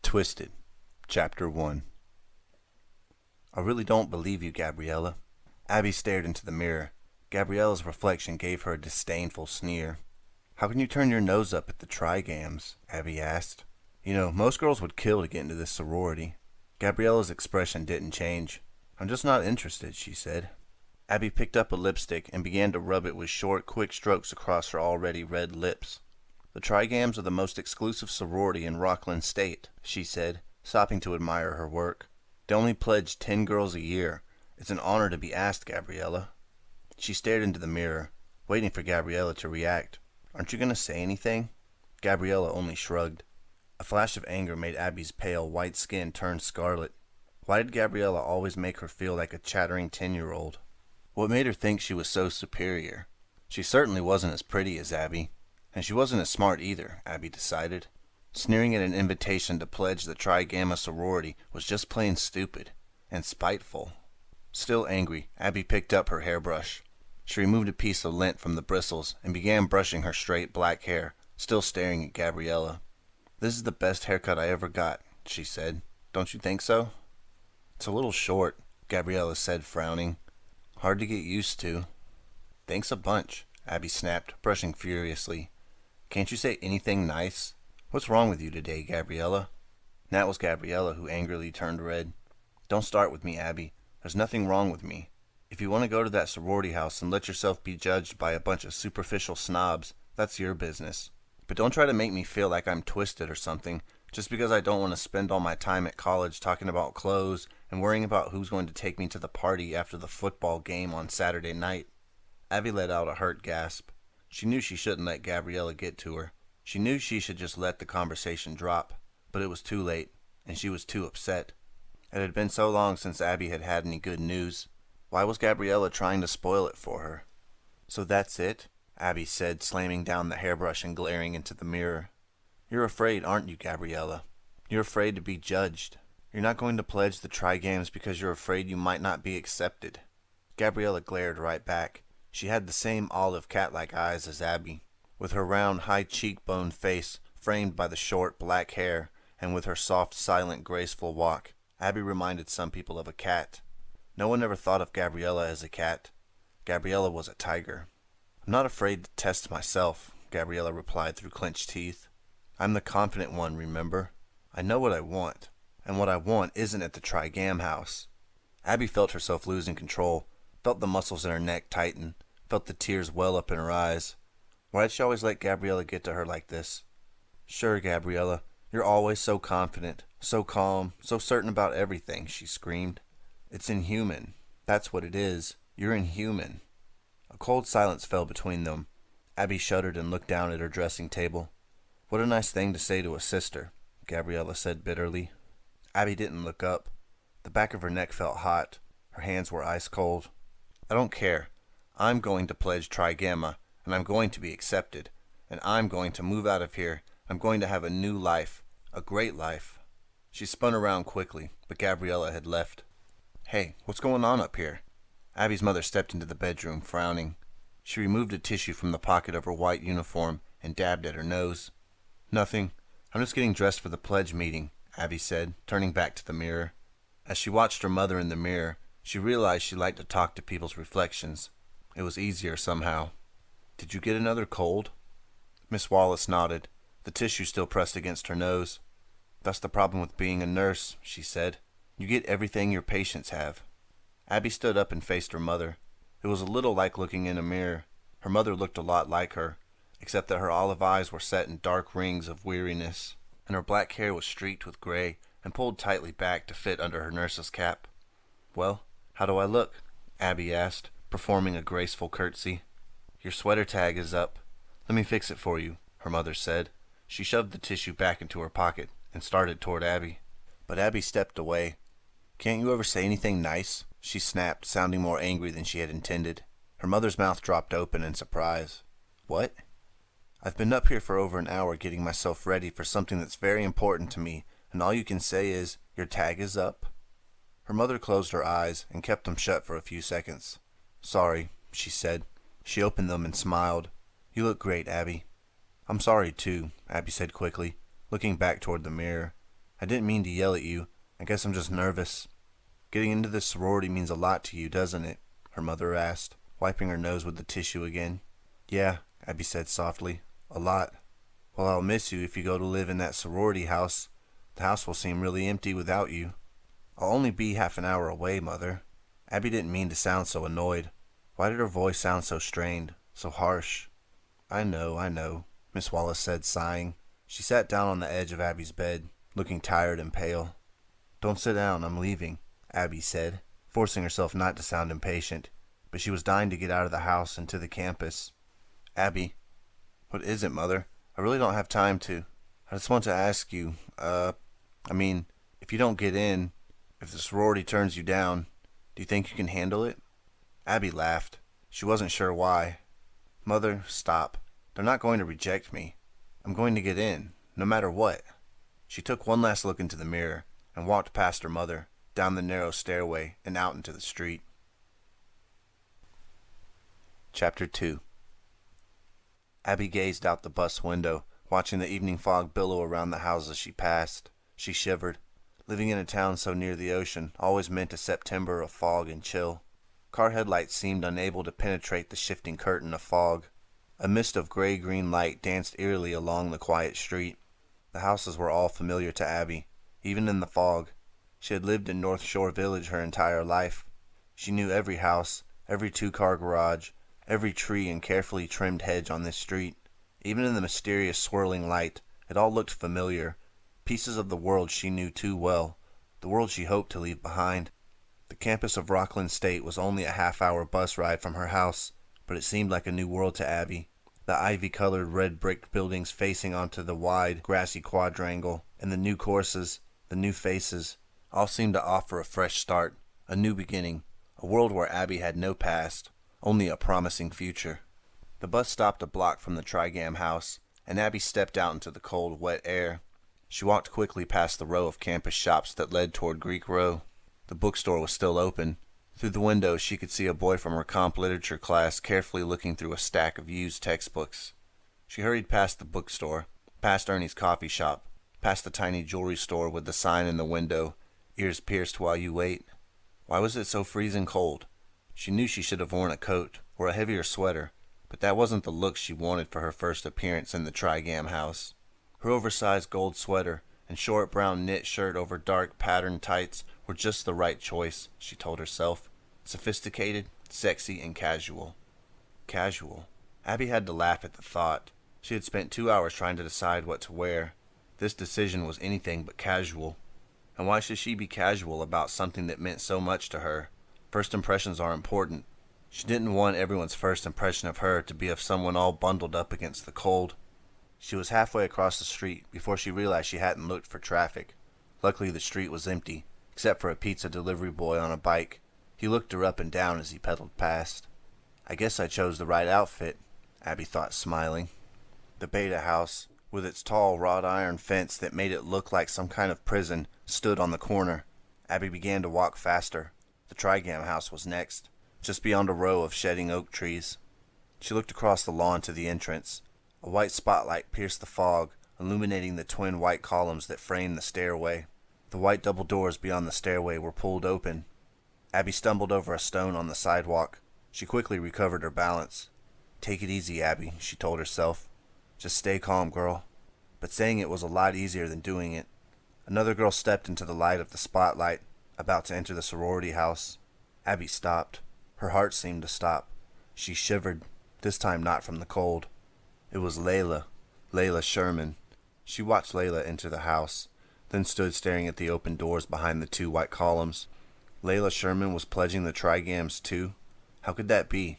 Twisted, Chapter 1. I really don't believe you, Gabriella. Abby stared into the mirror. Gabriella's reflection gave her a disdainful sneer. How can you turn your nose up at the Trigams? Abby asked. You know, most girls would kill to get into this sorority. Gabriella's expression didn't change. I'm just not interested, she said. Abby picked up a lipstick and began to rub it with short, quick strokes across her already red lips. The Trigams are the most exclusive sorority in Rockland State, she said, stopping to admire her work. They only pledge 10 girls a year. It's an honor to be asked, Gabriella. She stared into the mirror, waiting for Gabriella to react. Aren't you going to say anything? Gabriella only shrugged. A flash of anger made Abby's pale, white skin turn scarlet. Why did Gabriella always make her feel like a chattering 10-year-old? What made her think she was so superior? She certainly wasn't as pretty as Abby. And she wasn't as smart either, Abby decided. Sneering at an invitation to pledge the Tri Gamma sorority was just plain stupid and spiteful. Still angry, Abby picked up her hairbrush. She removed a piece of lint from the bristles and began brushing her straight black hair, still staring at Gabriella. This is the best haircut I ever got, she said. Don't you think so? It's a little short, Gabriella said, frowning. Hard to get used to. Thanks a bunch, Abby snapped, brushing furiously. Can't you say anything nice? What's wrong with you today, Gabriella? That was Gabriella who angrily turned red. Don't start with me, Abby. There's nothing wrong with me. If you want to go to that sorority house and let yourself be judged by a bunch of superficial snobs, that's your business. But don't try to make me feel like I'm twisted or something, just because I don't want to spend all my time at college talking about clothes and worrying about who's going to take me to the party after the football game on Saturday night. Abby let out a hurt gasp. She knew she shouldn't let Gabriella get to her. She knew she should just let the conversation drop, but it was too late, and she was too upset. It had been so long since Abby had had any good news. Why was Gabriella trying to spoil it for her? So that's it? Abby said, slamming down the hairbrush and glaring into the mirror. You're afraid, aren't you, Gabriella? You're afraid to be judged. You're not going to pledge the Trigams because you're afraid you might not be accepted. Gabriella glared right back. She had the same olive cat-like eyes as Abby, with her round, high-cheekboned face framed by the short, black hair, and with her soft, silent, graceful walk. Abby reminded some people of a cat. No one ever thought of Gabriella as a cat. Gabriella was a tiger. I'm not afraid to test myself, Gabriella replied through clenched teeth. I'm the confident one, remember? I know what I want, and what I want isn't at the Trigam house. Abby felt herself losing control, felt the muscles in her neck tighten, felt the tears well up in her eyes. Why did she always let Gabriella get to her like this? Sure, Gabriella, you're always so confident, so calm, so certain about everything, she screamed. It's inhuman. That's what it is. You're inhuman. A cold silence fell between them. Abby shuddered and looked down at her dressing table. What a nice thing to say to a sister, Gabriella said bitterly. Abby didn't look up. The back of her neck felt hot. Her hands were ice cold. I don't care. I'm going to pledge Tri Gamma, and I'm going to be accepted. And I'm going to move out of here. I'm going to have a new life. A great life. She spun around quickly, but Gabriella had left. Hey, what's going on up here? Abby's mother stepped into the bedroom, frowning. She removed a tissue from the pocket of her white uniform and dabbed at her nose. Nothing. I'm just getting dressed for the pledge meeting, Abby said, turning back to the mirror. As she watched her mother in the mirror, she realized she liked to talk to people's reflections. It was easier somehow. Did you get another cold? Miss Wallace nodded, the tissue still pressed against her nose. That's the problem with being a nurse, she said. You get everything your patients have. Abby stood up and faced her mother. It was a little like looking in a mirror. Her mother looked a lot like her, except that her olive eyes were set in dark rings of weariness, and her black hair was streaked with gray and pulled tightly back to fit under her nurse's cap. Well, how do I look? Abby asked, performing a graceful curtsy. Your sweater tag is up. Let me fix it for you, her mother said. She shoved the tissue back into her pocket and started toward Abby. But Abby stepped away. Can't you ever say anything nice? She snapped, sounding more angry than she had intended. Her mother's mouth dropped open in surprise. What? I've been up here for over an hour getting myself ready for something that's very important to me, and all you can say is, your tag is up? Her mother closed her eyes and kept them shut for a few seconds. Sorry, she said. She opened them and smiled. You look great, Abby. I'm sorry, too, Abby said quickly, looking back toward the mirror. I didn't mean to yell at you. I guess I'm just nervous. Getting into this sorority means a lot to you, doesn't it? Her mother asked, wiping her nose with the tissue again. Yeah, Abby said softly. A lot. Well, I'll miss you if you go to live in that sorority house. The house will seem really empty without you. I'll only be half an hour away, Mother. Abby didn't mean to sound so annoyed. Why did her voice sound so strained, so harsh? I know, Miss Wallace said, sighing. She sat down on the edge of Abby's bed, looking tired and pale. Don't sit down, I'm leaving, Abby said, forcing herself not to sound impatient, but she was dying to get out of the house and to the campus. Abby, what is it, Mother? I really don't have time to. I just want to ask you, if you don't get in, if the sorority turns you down, do you think you can handle it? Abby laughed. She wasn't sure why. Mother, stop. They're not going to reject me. I'm going to get in, no matter what. She took one last look into the mirror and walked past her mother, down the narrow stairway and out into the street. Chapter 2. Abby gazed out the bus window, watching the evening fog billow around the houses she passed. She shivered. Living in a town so near the ocean always meant a September of fog and chill. Car headlights seemed unable to penetrate the shifting curtain of fog. A mist of gray-green light danced eerily along the quiet street. The houses were all familiar to Abby, even in the fog. She had lived in North Shore Village her entire life. She knew every house, every two-car garage, every tree and carefully trimmed hedge on this street. Even in the mysterious swirling light, it all looked familiar. Pieces of the world she knew too well, the world she hoped to leave behind. The campus of Rockland State was only a half-hour bus ride from her house, but it seemed like a new world to Abby. The ivy-colored red-brick buildings facing onto the wide, grassy quadrangle, and the new courses, the new faces, all seemed to offer a fresh start, a new beginning, a world where Abby had no past, only a promising future. The bus stopped a block from the Trigam house, and Abby stepped out into the cold, wet air. She walked quickly past the row of campus shops that led toward Greek Row. The bookstore was still open. Through the window she could see a boy from her comp literature class carefully looking through a stack of used textbooks. She hurried past the bookstore, past Ernie's coffee shop, past the tiny jewelry store with the sign in the window, "Ears pierced while you wait." Why was it so freezing cold? She knew she should have worn a coat, or a heavier sweater, but that wasn't the look she wanted for her first appearance in the Trigam house. Her oversized gold sweater and short brown knit shirt over dark patterned tights were just the right choice, she told herself. Sophisticated, sexy, and casual. Casual. Abby had to laugh at the thought. She had spent 2 hours trying to decide what to wear. This decision was anything but casual. And why should she be casual about something that meant so much to her? First impressions are important. She didn't want everyone's first impression of her to be of someone all bundled up against the cold. She was halfway across the street before she realized she hadn't looked for traffic. Luckily the street was empty, except for a pizza delivery boy on a bike. He looked her up and down as he pedaled past. I guess I chose the right outfit, Abby thought, smiling. The Beta house, with its tall wrought iron fence that made it look like some kind of prison, stood on the corner. Abby began to walk faster. The Trigam house was next, just beyond a row of shedding oak trees. She looked across the lawn to the entrance. A white spotlight pierced the fog, illuminating the twin white columns that framed the stairway. The white double doors beyond the stairway were pulled open. Abby stumbled over a stone on the sidewalk. She quickly recovered her balance. Take it easy, Abby, she told herself. Just stay calm, girl. But saying it was a lot easier than doing it. Another girl stepped into the light of the spotlight, about to enter the sorority house. Abby stopped. Her heart seemed to stop. She shivered, this time not from the cold. It was Layla Sherman. She watched Layla enter the house, then stood staring at the open doors behind the two white columns. Layla Sherman was pledging the Trigams too? How could that be?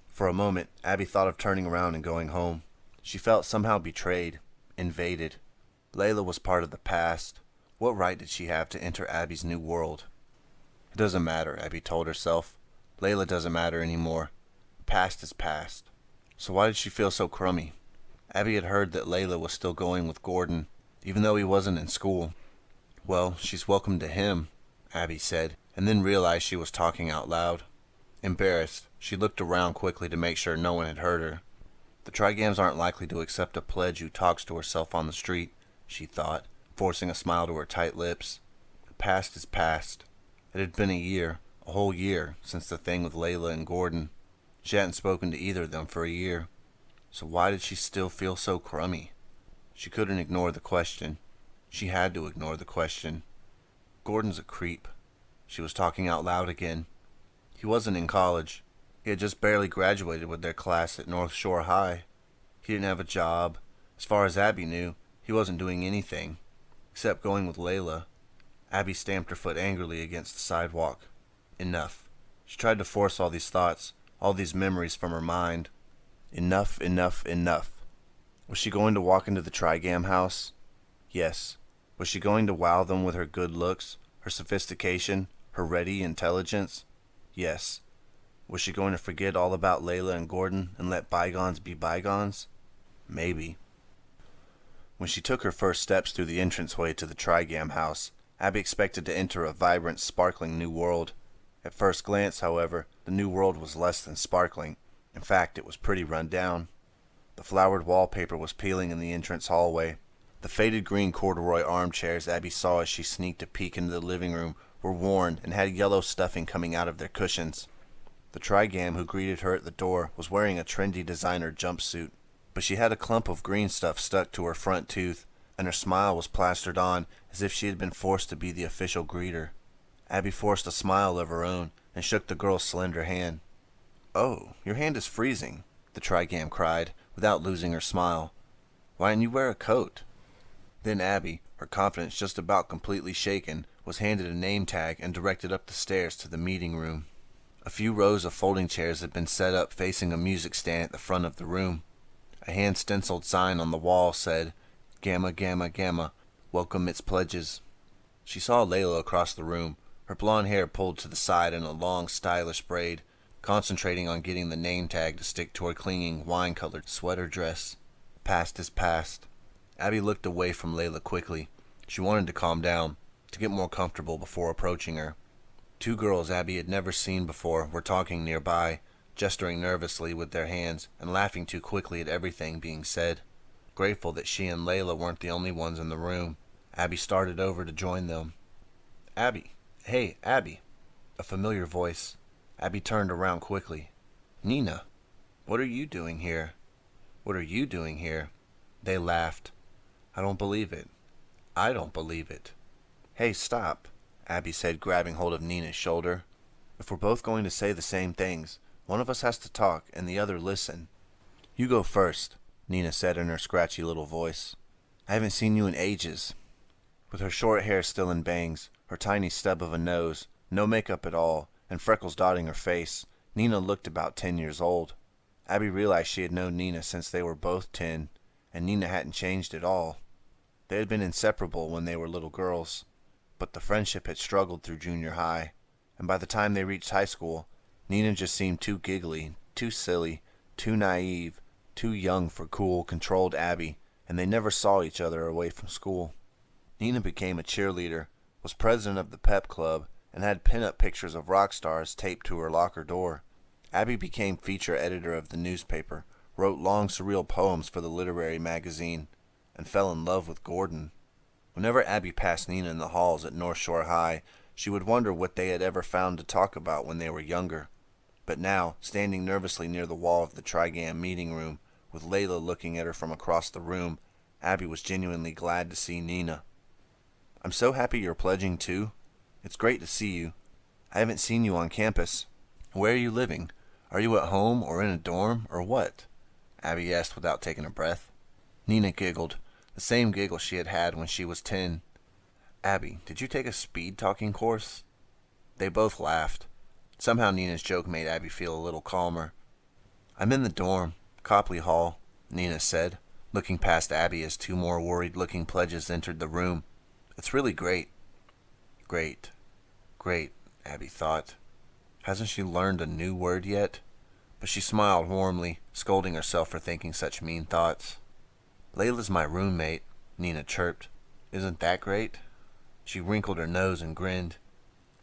For a moment, Abby thought of turning around and going home. She felt somehow betrayed, invaded. Layla was part of the past. What right did she have to enter Abby's new world? It doesn't matter, Abby told herself. Layla doesn't matter anymore. Past is past. So why did she feel so crummy? Abby had heard that Layla was still going with Gordon, even though he wasn't in school. Well, she's welcome to him, Abby said, and then realized she was talking out loud. Embarrassed, she looked around quickly to make sure no one had heard her. The Trigams aren't likely to accept a pledge who talks to herself on the street, she thought, forcing a smile to her tight lips. The past is past. It had been a whole year, since the thing with Layla and Gordon. She hadn't spoken to either of them for a year. So why did she still feel so crummy? She couldn't ignore the question. She had to ignore the question. Gordon's a creep. She was talking out loud again. He wasn't in college. He had just barely graduated with their class at North Shore High. He didn't have a job. As far as Abby knew, he wasn't doing anything, except going with Layla. Abby stamped her foot angrily against the sidewalk. Enough. She tried to force all these thoughts, all these memories from her mind. Enough, enough, enough. Was she going to walk into the Trigam house? Yes. Was she going to wow them with her good looks, her sophistication, her ready intelligence? Yes. Was she going to forget all about Layla and Gordon and let bygones be bygones? Maybe. When she took her first steps through the entranceway to the Trigam house, Abby expected to enter a vibrant, sparkling new world. At first glance, however, the new world was less than sparkling. In fact, it was pretty run down. The flowered wallpaper was peeling in the entrance hallway. The faded green corduroy armchairs Abby saw as she sneaked a peek into the living room were worn and had yellow stuffing coming out of their cushions. The Trigam who greeted her at the door was wearing a trendy designer jumpsuit, but she had a clump of green stuff stuck to her front tooth, and her smile was plastered on as if she had been forced to be the official greeter. Abby forced a smile of her own and shook the girl's slender hand. "Oh, your hand is freezing," the Trigam cried, without losing her smile. "Why didn't you wear a coat?" Then Abby, her confidence just about completely shaken, was handed a name tag and directed up the stairs to the meeting room. A few rows of folding chairs had been set up facing a music stand at the front of the room. A hand-stenciled sign on the wall said, "Gamma, Gamma, Gamma, welcome its pledges." She saw Layla across the room, her blonde hair pulled to the side in a long, stylish braid, concentrating on getting the name tag to stick to her clinging, wine-colored sweater dress. Past is past. Abby looked away from Layla quickly. She wanted to calm down, to get more comfortable before approaching her. Two girls Abby had never seen before were talking nearby, gesturing nervously with their hands and laughing too quickly at everything being said. Grateful that she and Layla weren't the only ones in the room, Abby started over to join them. "Abby! Hey, Abby!" A familiar voice. Abby turned around quickly. "Nina! What are you doing here?" "What are you doing here?" They laughed. "I don't believe it. I don't believe it." "Hey, stop," Abby said, grabbing hold of Nina's shoulder. "If we're both going to say the same things, one of us has to talk and the other listen." "You go first," Nina said in her scratchy little voice. "I haven't seen you in ages." With her short hair still in bangs, her tiny stub of a nose, no makeup at all, and freckles dotting her face, Nina looked about 10 years old. Abby realized she had known Nina since they were both 10, and Nina hadn't changed at all. They had been inseparable when they were little girls, but the friendship had struggled through junior high, and by the time they reached high school, Nina just seemed too giggly, too silly, too naive, too young for cool, controlled Abby, and they never saw each other away from school. Nina became a cheerleader, was president of the pep club, and had pin-up pictures of rock stars taped to her locker door. Abby became feature editor of the newspaper, wrote long surreal poems for the literary magazine, and fell in love with Gordon. Whenever Abby passed Nina in the halls at North Shore High, she would wonder what they had ever found to talk about when they were younger. But now, standing nervously near the wall of the Trigam meeting room, with Layla looking at her from across the room, Abby was genuinely glad to see Nina. "I'm so happy you're pledging too. It's great to see you. I haven't seen you on campus. Where are you living? Are you at home or in a dorm or what?" Abby asked without taking a breath. Nina giggled, the same giggle she had had when she was 10. "Abby, did you take a speed talking course?" They both laughed. Somehow Nina's joke made Abby feel a little calmer. "I'm in the dorm, Copley Hall," Nina said, looking past Abby as two more worried-looking pledges entered the room. "It's really great." Great. Great, Abby thought. Hasn't she learned a new word yet? But she smiled warmly, scolding herself for thinking such mean thoughts. "Layla's my roommate," Nina chirped. "Isn't that great?" She wrinkled her nose and grinned.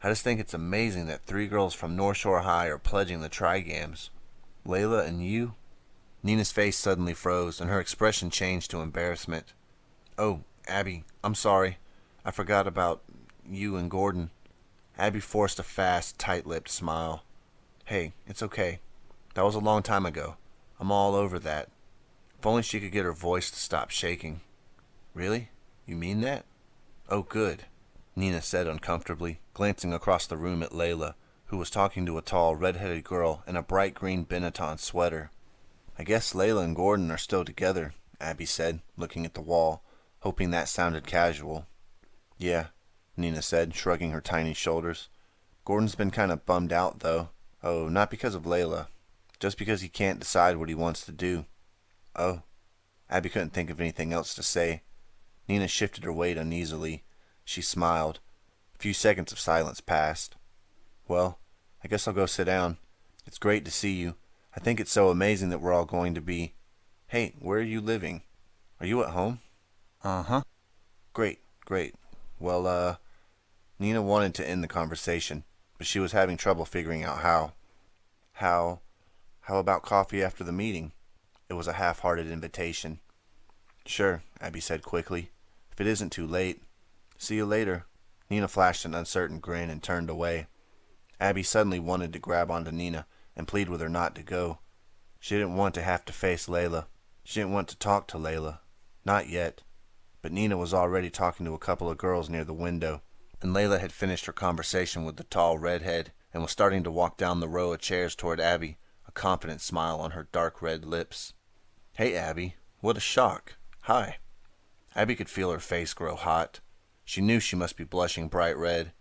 "I just think it's amazing that 3 girls from North Shore High are pledging the Trigams. Layla and you?" Nina's face suddenly froze, and her expression changed to embarrassment. "Oh, Abby, I'm sorry. I forgot about you and Gordon. Abby forced a fast, tight-lipped smile. Hey, it's okay. That was a long time ago. I'm all over that. If only she could get her voice to stop shaking. Really? You mean that? Oh, good, Nina said uncomfortably, glancing across the room at Layla, who was talking to a tall, red-headed girl in a bright green Benetton sweater. I guess Layla and Gordon are still together, Abby said, looking at the wall, hoping that sounded casual. Yeah, Nina said, shrugging her tiny shoulders. Gordon's been kind of bummed out, though. Oh, not because of Layla. Just because he can't decide what he wants to do. Oh. Abby couldn't think of anything else to say. Nina shifted her weight uneasily. She smiled. A few seconds of silence passed. Well, I guess I'll go sit down. It's great to see you. I think it's so amazing that we're all going to be... Hey, where are you living? Are you at home? Uh-huh. Great. Well, Nina wanted to end the conversation, but she was having trouble figuring out how. How about coffee after the meeting? It was a half-hearted invitation. Sure, Abby said quickly. If it isn't too late. See you later. Nina flashed an uncertain grin and turned away. Abby suddenly wanted to grab onto Nina and plead with her not to go. She didn't want to have to face Layla. She didn't want to talk to Layla. Not yet. But Nina was already talking to a couple of girls near the window, and Layla had finished her conversation with the tall redhead and was starting to walk down the row of chairs toward Abby, a confident smile on her dark red lips. Hey, Abby. What a shock. Hi. Abby could feel her face grow hot. She knew she must be blushing bright red.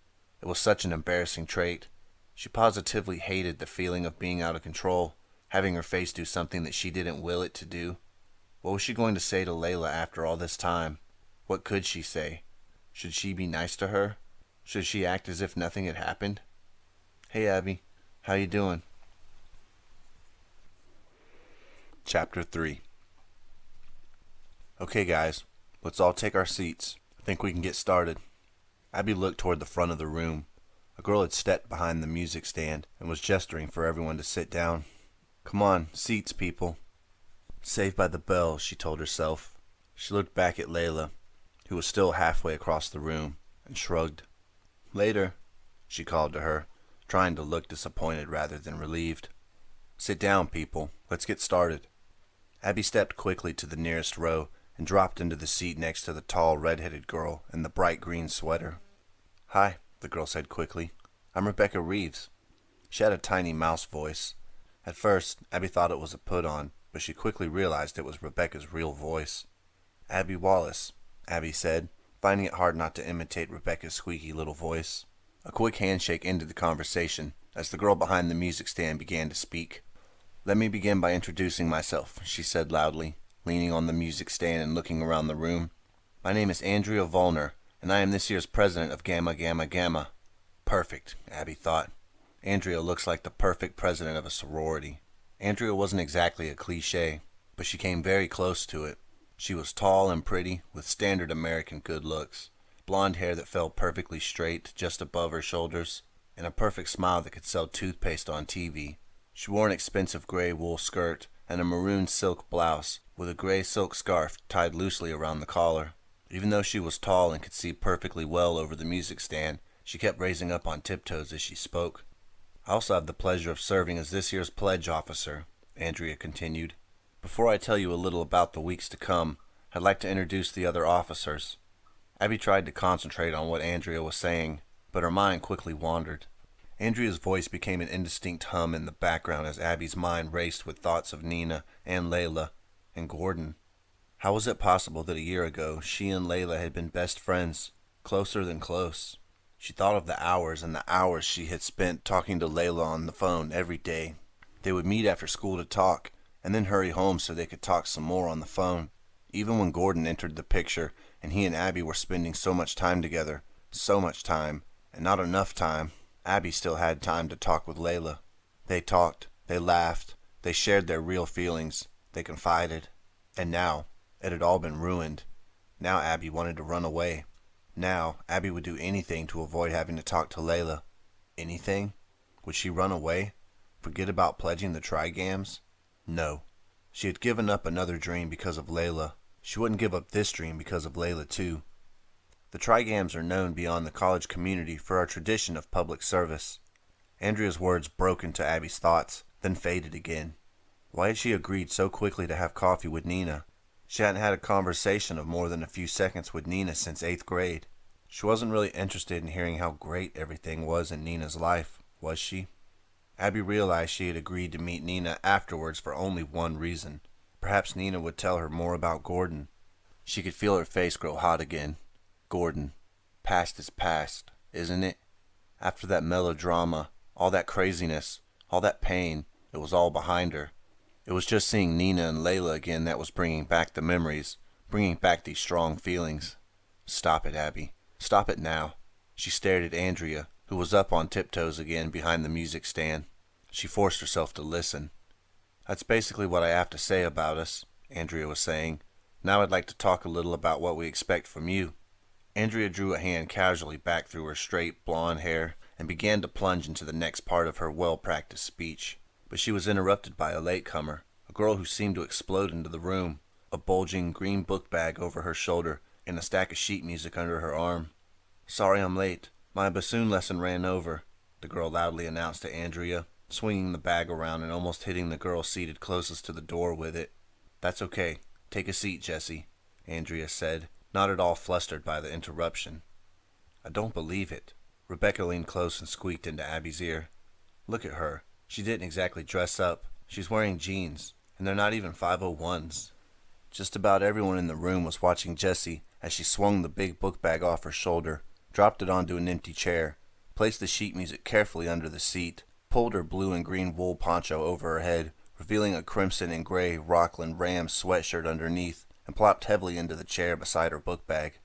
It was such an embarrassing trait. She positively hated the feeling of being out of control, having her face do something that she didn't will it to do. What was she going to say to Layla after all this time? What could she say? Should she be nice to her? Should she act as if nothing had happened? Hey, Abby. How you doing? Chapter 3. Okay, guys. Let's all take our seats. I think we can get started. Abby looked toward the front of the room. A girl had stepped behind the music stand and was gesturing for everyone to sit down. Come on, seats, people. Saved by the bell, she told herself. She looked back at Layla, who was still halfway across the room, and shrugged. Later, she called to her, trying to look disappointed rather than relieved. Sit down, people. Let's get started. Abby stepped quickly to the nearest row and dropped into the seat next to the tall, red-headed girl in the bright green sweater. Hi, the girl said quickly. I'm Rebecca Reeves. She had a tiny mouse voice. At first, Abby thought it was a put-on, but she quickly realized it was Rebecca's real voice. Abby Wallace, Abby said, finding it hard not to imitate Rebecca's squeaky little voice. A quick handshake ended the conversation as the girl behind the music stand began to speak. Let me begin by introducing myself, she said loudly, leaning on the music stand and looking around the room. My name is Andrea Vollner, and I am this year's president of Gamma Gamma Gamma. Perfect, Abby thought. Andrea looks like the perfect president of a sorority. Andrea wasn't exactly a cliché, but she came very close to it. She was tall and pretty, with standard American good looks, blonde hair that fell perfectly straight just above her shoulders, and a perfect smile that could sell toothpaste on TV. She wore an expensive gray wool skirt and a maroon silk blouse with a gray silk scarf tied loosely around the collar. Even though she was tall and could see perfectly well over the music stand, she kept raising up on tiptoes as she spoke. I also have the pleasure of serving as this year's pledge officer, Andrea continued. Before I tell you a little about the weeks to come, I'd like to introduce the other officers. Abby tried to concentrate on what Andrea was saying, but her mind quickly wandered. Andrea's voice became an indistinct hum in the background as Abby's mind raced with thoughts of Nina and Layla and Gordon. How was it possible that a year ago she and Layla had been best friends, closer than close? She thought of the hours and the hours she had spent talking to Layla on the phone every day. They would meet after school to talk, and then hurry home so they could talk some more on the phone. Even when Gordon entered the picture and he and Abby were spending so much time together, so much time, and not enough time, Abby still had time to talk with Layla. They talked, they laughed, they shared their real feelings, they confided. And now, it had all been ruined. Now Abby wanted to run away. Now, Abby would do anything to avoid having to talk to Layla. Anything? Would she run away? Forget about pledging the Trigams? No. She had given up another dream because of Layla. She wouldn't give up this dream because of Layla, too. The Trigams are known beyond the college community for our tradition of public service. Andrea's words broke into Abby's thoughts, then faded again. Why had she agreed so quickly to have coffee with Nina? She hadn't had a conversation of more than a few seconds with Nina since 8th grade. She wasn't really interested in hearing how great everything was in Nina's life, was she? Abby realized she had agreed to meet Nina afterwards for only one reason. Perhaps Nina would tell her more about Gordon. She could feel her face grow hot again. Gordon. Past is past, isn't it? After that melodrama, all that craziness, all that pain, it was all behind her. It was just seeing Nina and Layla again that was bringing back the memories, bringing back these strong feelings. Stop it, Abby. Stop it now. She stared at Andrea, who was up on tiptoes again behind the music stand. She forced herself to listen. That's basically what I have to say about us, Andrea was saying. Now I'd like to talk a little about what we expect from you. Andrea drew a hand casually back through her straight, blonde hair and began to plunge into the next part of her well-practiced speech. But she was interrupted by a latecomer, a girl who seemed to explode into the room, a bulging green book bag over her shoulder and a stack of sheet music under her arm. Sorry I'm late. My bassoon lesson ran over, the girl loudly announced to Andrea, swinging the bag around and almost hitting the girl seated closest to the door with it. That's okay. Take a seat, Jessie, Andrea said, not at all flustered by the interruption. I don't believe it. Rebecca leaned close and squeaked into Abby's ear. Look at her. She didn't exactly dress up. She's wearing jeans, and they're not even 501s. Just about everyone in the room was watching Jessie as she swung the big book bag off her shoulder, dropped it onto an empty chair, placed the sheet music carefully under the seat, pulled her blue and green wool poncho over her head, revealing a crimson and gray Rockland Rams sweatshirt underneath, and plopped heavily into the chair beside her book bag.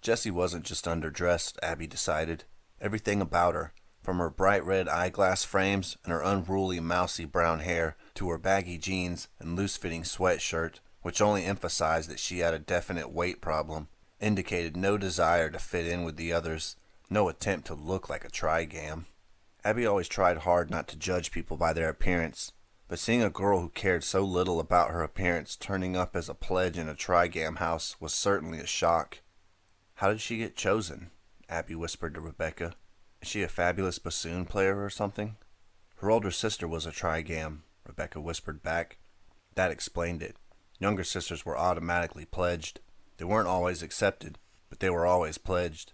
Jessie wasn't just underdressed, Abby decided. Everything about her, from her bright red eyeglass frames and her unruly mousy brown hair to her baggy jeans and loose-fitting sweatshirt, which only emphasized that she had a definite weight problem, indicated no desire to fit in with the others, no attempt to look like a Trigam. Abby always tried hard not to judge people by their appearance, but seeing a girl who cared so little about her appearance turning up as a pledge in a Trigam house was certainly a shock. How did she get chosen? Abby whispered to Rebecca. Is she a fabulous bassoon player or something? Her older sister was a Trigam, Rebecca whispered back. That explained it. Younger sisters were automatically pledged. They weren't always accepted, but they were always pledged.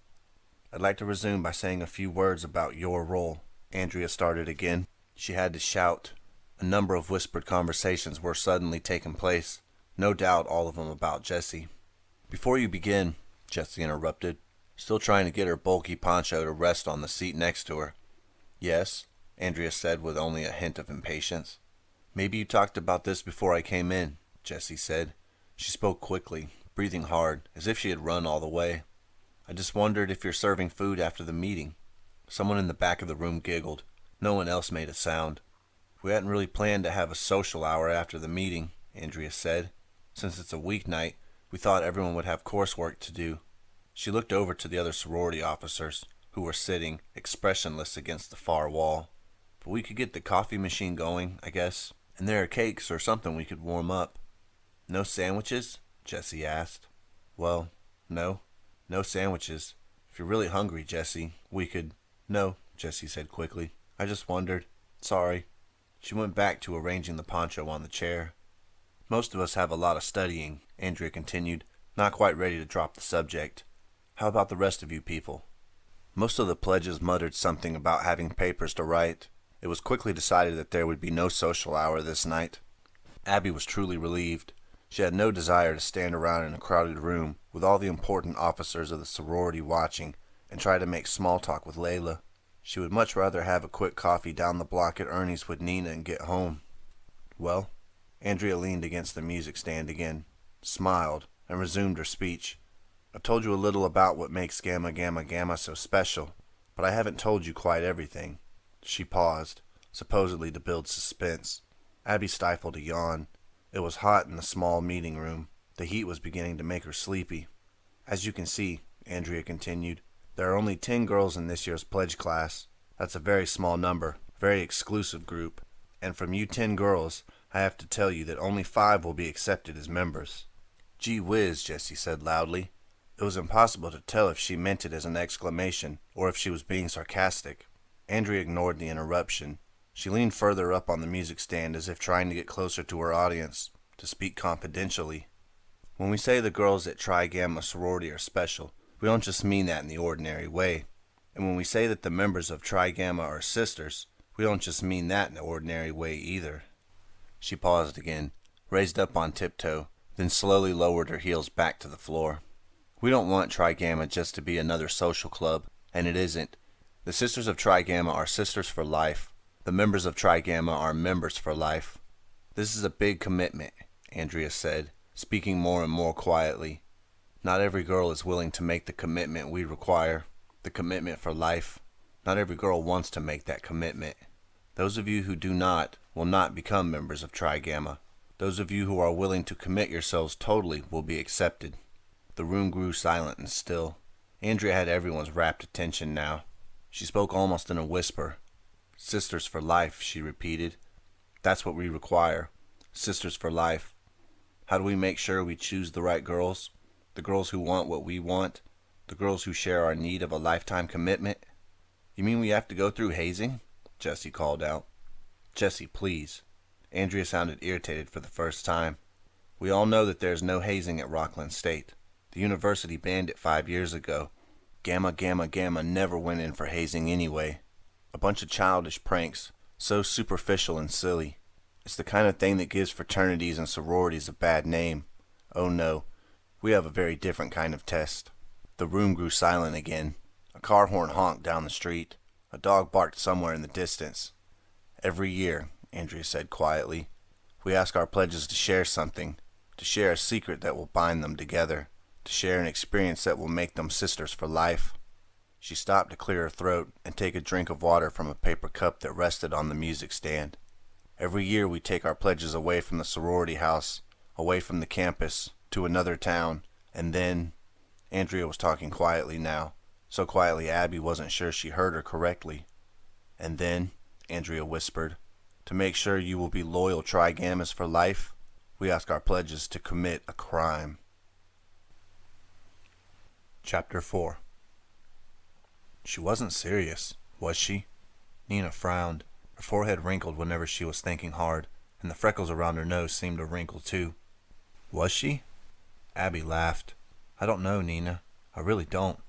I'd like to resume by saying a few words about your role, Andrea started again. She had to shout. A number of whispered conversations were suddenly taking place, no doubt all of them about Jessie. Before you begin, Jessie interrupted, still trying to get her bulky poncho to rest on the seat next to her. Yes, Andrea said with only a hint of impatience. Maybe you talked about this before I came in, Jessie said. She spoke quickly, breathing hard, as if she had run all the way. I just wondered if you're serving food after the meeting. Someone in the back of the room giggled. No one else made a sound. We hadn't really planned to have a social hour after the meeting, Andrea said. Since it's a weeknight, we thought everyone would have coursework to do. She looked over to the other sorority officers, who were sitting, expressionless against the far wall. But we could get the coffee machine going, I guess, and there are cakes or something we could warm up. No sandwiches? Jessie asked. Well, no sandwiches. If you're really hungry, Jessie, we could... No, Jessie said quickly. I just wondered. Sorry. She went back to arranging the poncho on the chair. Most of us have a lot of studying, Andrea continued, not quite ready to drop the subject. How about the rest of you people? Most of the pledges muttered something about having papers to write. It was quickly decided that there would be no social hour this night. Abby was truly relieved. She had no desire to stand around in a crowded room with all the important officers of the sorority watching and try to make small talk with Layla. She would much rather have a quick coffee down the block at Ernie's with Nina and get home. Well, Andrea leaned against the music stand again, smiled, and resumed her speech. I told you a little about what makes Gamma Gamma Gamma so special, but I haven't told you quite everything. She paused, supposedly to build suspense. Abby stifled a yawn. It was hot in the small meeting room. The heat was beginning to make her sleepy. As you can see, Andrea continued, there are only 10 girls in this year's pledge class. That's a very small number, very exclusive group. And from you 10 girls, I have to tell you that only 5 will be accepted as members. Gee whiz, Jessie said loudly. It was impossible to tell if she meant it as an exclamation or if she was being sarcastic. Andrea ignored the interruption. She leaned further up on the music stand as if trying to get closer to her audience, to speak confidentially. When we say the girls at Tri Gamma sorority are special, we don't just mean that in the ordinary way. And when we say that the members of Tri Gamma are sisters, we don't just mean that in the ordinary way either. She paused again, raised up on tiptoe, then slowly lowered her heels back to the floor. We don't want Tri Gamma just to be another social club, and it isn't. The sisters of Tri Gamma are sisters for life. The members of Tri Gamma are members for life. This is a big commitment, Andrea said, speaking more and more quietly. Not every girl is willing to make the commitment we require, the commitment for life. Not every girl wants to make that commitment. Those of you who do not will not become members of Tri Gamma. Those of you who are willing to commit yourselves totally will be accepted. The room grew silent and still. Andrea had everyone's rapt attention now. She spoke almost in a whisper. Sisters for life, she repeated. That's what we require. Sisters for life. How do we make sure we choose the right girls? The girls who want what we want? The girls who share our need of a lifetime commitment? You mean we have to go through hazing? Jessie called out. Jessie, please. Andrea sounded irritated for the first time. We all know that there is no hazing at Rockland State. The university banned it 5 years ago. Gamma Gamma Gamma never went in for hazing anyway. A bunch of childish pranks, so superficial and silly. It's the kind of thing that gives fraternities and sororities a bad name. Oh no, we have a very different kind of test. The room grew silent again. A car horn honked down the street. A dog barked somewhere in the distance. Every year, Andrea said quietly, we ask our pledges to share something, to share a secret that will bind them together, to share an experience that will make them sisters for life. She stopped to clear her throat and take a drink of water from a paper cup that rested on the music stand. Every year we take our pledges away from the sorority house, away from the campus, to another town, and then... Andrea was talking quietly now, so quietly Abby wasn't sure she heard her correctly. And then, Andrea whispered, to make sure you will be loyal Tri Gammas for life, we ask our pledges to commit a crime. Chapter 4. She wasn't serious, was she? Nina frowned. Her forehead wrinkled whenever she was thinking hard, and the freckles around her nose seemed to wrinkle too. Was she? Abby laughed. I don't know, Nina. I really don't.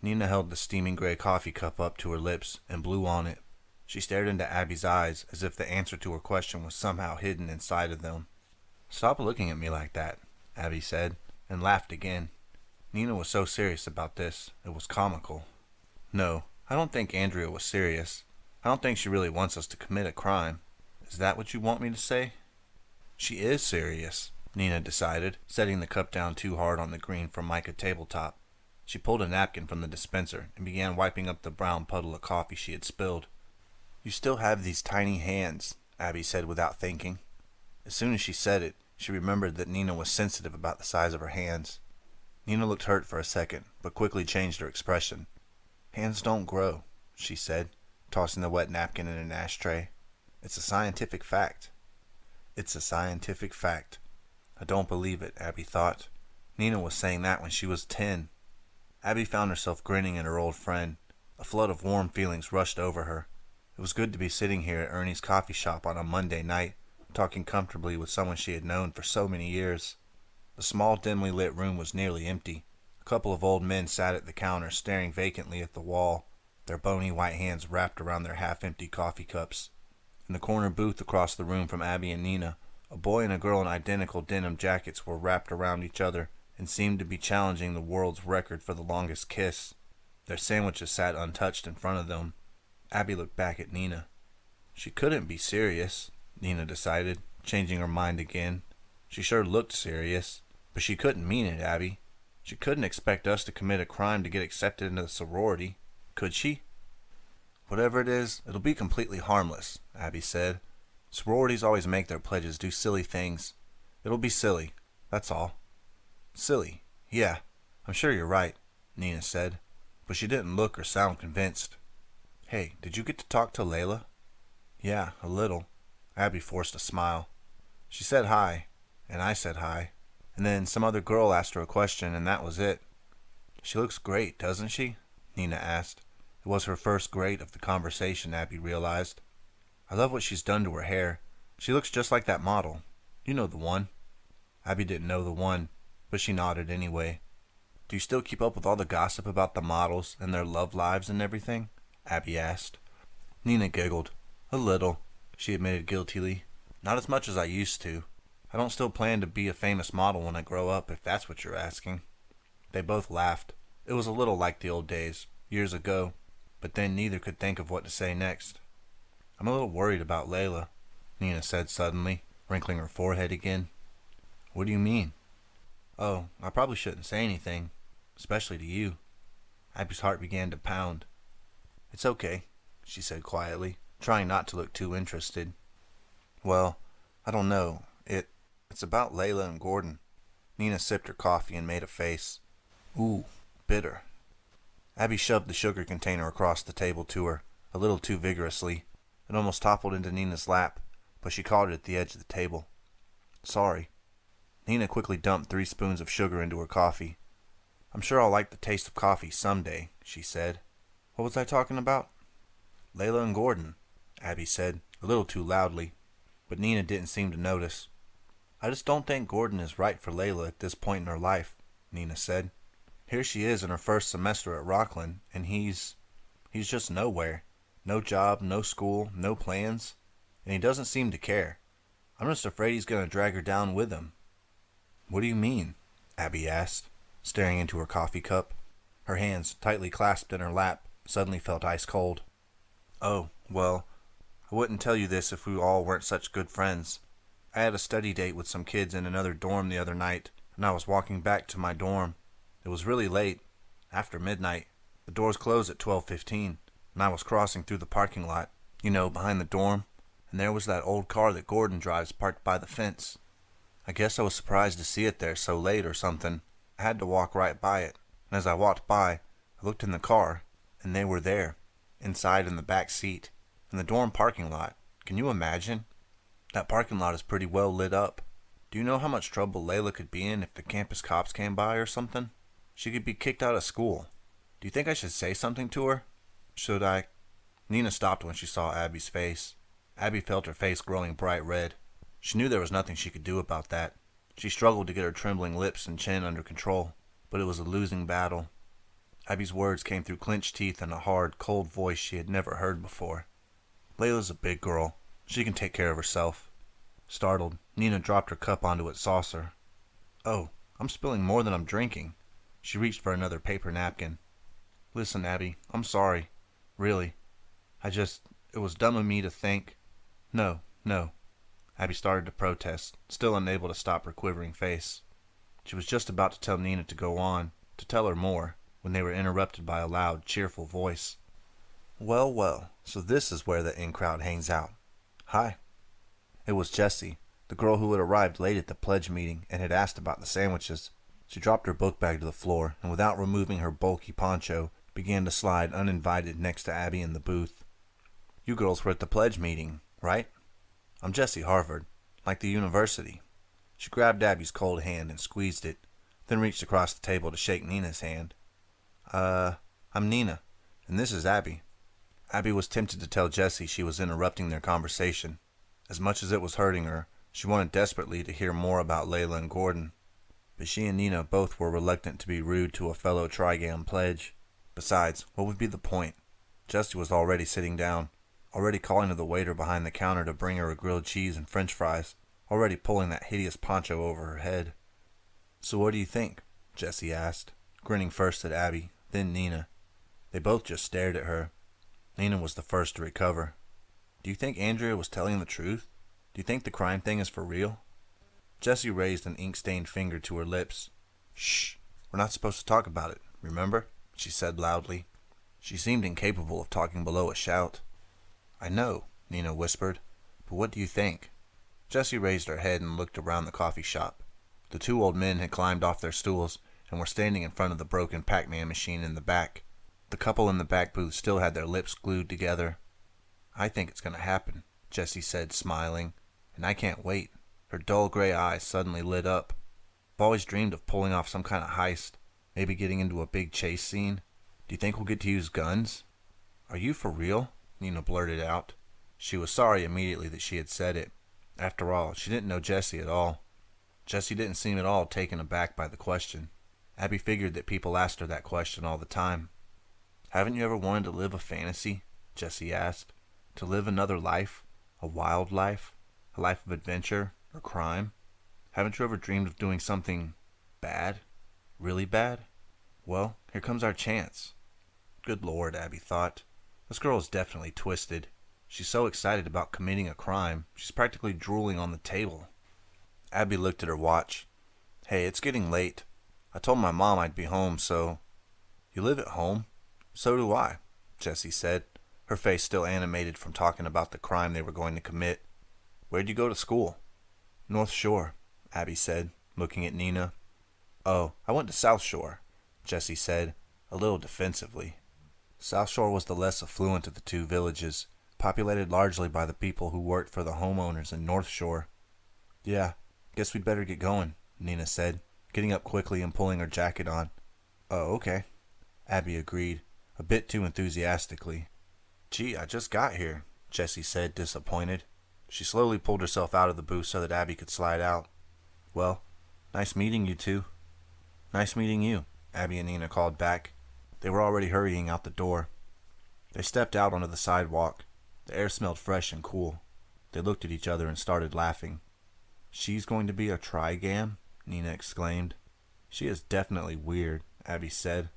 Nina held the steaming gray coffee cup up to her lips and blew on it. She stared into Abby's eyes as if the answer to her question was somehow hidden inside of them. Stop looking at me like that, Abby said, and laughed again. Nina was so serious about this, it was comical. No, I don't think Andrea was serious. I don't think she really wants us to commit a crime. Is that what you want me to say? She is serious, Nina decided, setting the cup down too hard on the green Formica tabletop. She pulled a napkin from the dispenser and began wiping up the brown puddle of coffee she had spilled. You still have these tiny hands, Abby said without thinking. As soon as she said it, she remembered that Nina was sensitive about the size of her hands. Nina looked hurt for a second, but quickly changed her expression. Hands don't grow, she said, tossing the wet napkin in an ashtray. It's a scientific fact. It's a scientific fact. I don't believe it, Abby thought. Nina was saying that when she was 10. Abby found herself grinning at her old friend. A flood of warm feelings rushed over her. It was good to be sitting here at Ernie's coffee shop on a Monday night, talking comfortably with someone she had known for so many years. The small, dimly lit room was nearly empty. A couple of old men sat at the counter, staring vacantly at the wall, their bony white hands wrapped around their half-empty coffee cups. In the corner booth across the room from Abby and Nina, a boy and a girl in identical denim jackets were wrapped around each other and seemed to be challenging the world's record for the longest kiss. Their sandwiches sat untouched in front of them. Abby looked back at Nina. She couldn't be serious, Nina decided, changing her mind again. She sure looked serious, but she couldn't mean it, Abby. She couldn't expect us to commit a crime to get accepted into the sorority, could she? Whatever it is, it'll be completely harmless, Abby said. Sororities always make their pledges do silly things. It'll be silly, that's all. Silly, yeah, I'm sure you're right, Nina said, but she didn't look or sound convinced. Hey, did you get to talk to Layla? Yeah, a little. Abby forced a smile. She said hi, and I said hi, And then some other girl asked her a question, and that was it. She looks great, doesn't she? Nina asked. It was her first great of the conversation, Abby realized. I love what she's done to her hair. She looks just like that model. You know the one. Abby didn't know the one, but she nodded anyway. Do you still keep up with all the gossip about the models and their love lives and everything? Abby asked. Nina giggled. A little, she admitted guiltily. Not as much as I used to. I don't still plan to be a famous model when I grow up, if that's what you're asking. They both laughed. It was a little like the old days, years ago, but then neither could think of what to say next. I'm a little worried about Layla, Nina said suddenly, wrinkling her forehead again. What do you mean? Oh, I probably shouldn't say anything, especially to you. Abby's heart began to pound. It's okay, she said quietly, trying not to look too interested. Well, I don't know. It's about Layla and Gordon. Nina sipped her coffee and made a face. Ooh, bitter. Abby shoved the sugar container across the table to her, a little too vigorously. It almost toppled into Nina's lap, but she caught it at the edge of the table. Sorry. Nina quickly dumped 3 spoons of sugar into her coffee. I'm sure I'll like the taste of coffee someday, she said. What was I talking about? Layla and Gordon, Abby said, a little too loudly, but Nina didn't seem to notice. I just don't think Gordon is right for Layla at this point in her life, Nina said. Here she is in her first semester at Rockland, and he's just nowhere. No job, no school, no plans, and he doesn't seem to care. I'm just afraid he's going to drag her down with him. What do you mean? Abby asked, staring into her coffee cup. Her hands, tightly clasped in her lap, suddenly felt ice cold. Oh, well, I wouldn't tell you this if we all weren't such good friends. I had a study date with some kids in another dorm the other night, and I was walking back to my dorm. It was really late, after midnight. The doors closed at 12:15, and I was crossing through the parking lot, behind the dorm, and there was that old car that Gordon drives parked by the fence. I guess I was surprised to see it there so late or something. I had to walk right by it, and as I walked by, I looked in the car, and they were there, inside in the back seat, in the dorm parking lot. Can you imagine? That parking lot is pretty well lit up. Do you know how much trouble Layla could be in if the campus cops came by or something? She could be kicked out of school. Do you think I should say something to her? Should I? Nina stopped when she saw Abby's face. Abby felt her face growing bright red. She knew there was nothing she could do about that. She struggled to get her trembling lips and chin under control, but it was a losing battle. Abby's words came through clenched teeth and a hard, cold voice she had never heard before. Layla's a big girl. She can take care of herself. Startled, Nina dropped her cup onto its saucer. Oh, I'm spilling more than I'm drinking. She reached for another paper napkin. Listen, Abby, I'm sorry. Really. It was dumb of me to think. No. Abby started to protest, still unable to stop her quivering face. She was just about to tell Nina to go on, to tell her more, when they were interrupted by a loud, cheerful voice. Well, so this is where the in-crowd hangs out. Hi. It was Jessie, the girl who had arrived late at the pledge meeting and had asked about the sandwiches. She dropped her book bag to the floor and without removing her bulky poncho, began to slide uninvited next to Abby in the booth. You girls were at the pledge meeting, right? I'm Jessie Harvard, like the university. She grabbed Abby's cold hand and squeezed it, then reached across the table to shake Nina's hand. I'm Nina, and this is Abby. Abby was tempted to tell Jessie she was interrupting their conversation. As much as it was hurting her, she wanted desperately to hear more about Layla and Gordon. But she and Nina both were reluctant to be rude to a fellow Trigam pledge. Besides, what would be the point? Jessie was already sitting down, already calling to the waiter behind the counter to bring her a grilled cheese and french fries, already pulling that hideous poncho over her head. So what do you think? Jessie asked, grinning first at Abby, then Nina. They both just stared at her. Nina was the first to recover. Do you think Andrea was telling the truth? Do you think the crime thing is for real? Jessie raised an ink-stained finger to her lips. Shh, we're not supposed to talk about it, remember? She said loudly. She seemed incapable of talking below a shout. I know, Nina whispered, but what do you think? Jessie raised her head and looked around the coffee shop. The 2 old men had climbed off their stools and were standing in front of the broken Pac-Man machine in the back. The couple in the back booth still had their lips glued together. I think it's going to happen, Jessie said, smiling, and I can't wait. Her dull gray eyes suddenly lit up. I've always dreamed of pulling off some kind of heist, maybe getting into a big chase scene. Do you think we'll get to use guns?" "Are you for real?" Nina blurted out. She was sorry immediately that she had said it. After all, she didn't know Jesse at all. Jesse didn't seem at all taken aback by the question. Abby figured that people asked her that question all the time. "Haven't you ever wanted to live a fantasy?" Jesse asked. "To live another life? A wild life? A life of adventure or crime? Haven't you ever dreamed of doing something bad? Really bad? Well, here comes our chance." Good Lord, Abby thought. This girl is definitely twisted. She's so excited about committing a crime, she's practically drooling on the table. Abby looked at her watch. "Hey, it's getting late. I told my mom I'd be home, so..." "You live at home?" "So do I," Jessie said, her face still animated from talking about the crime they were going to commit. "Where'd you go to school?" "North Shore," Abby said, looking at Nina. "Oh, I went to South Shore," Jessie said, a little defensively. South Shore was the less affluent of the two villages, populated largely by the people who worked for the homeowners in North Shore. "Yeah, guess we'd better get going," Nina said, getting up quickly and pulling her jacket on. "Oh, okay," Abby agreed, a bit too enthusiastically. "Gee, I just got here," Jessie said, disappointed. She slowly pulled herself out of the booth so that Abby could slide out. "Well, nice meeting you two." "Nice meeting you," Abby and Nina called back. They were already hurrying out the door. They stepped out onto the sidewalk. The air smelled fresh and cool. They looked at each other and started laughing. "She's going to be a trigam?" Nina exclaimed. "She is definitely weird," Abby said.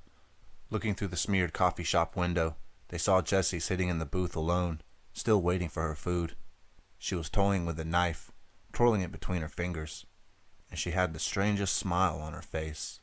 Looking through the smeared coffee shop window, they saw Jessie sitting in the booth alone, still waiting for her food. She was toying with a knife, twirling it between her fingers, and she had the strangest smile on her face.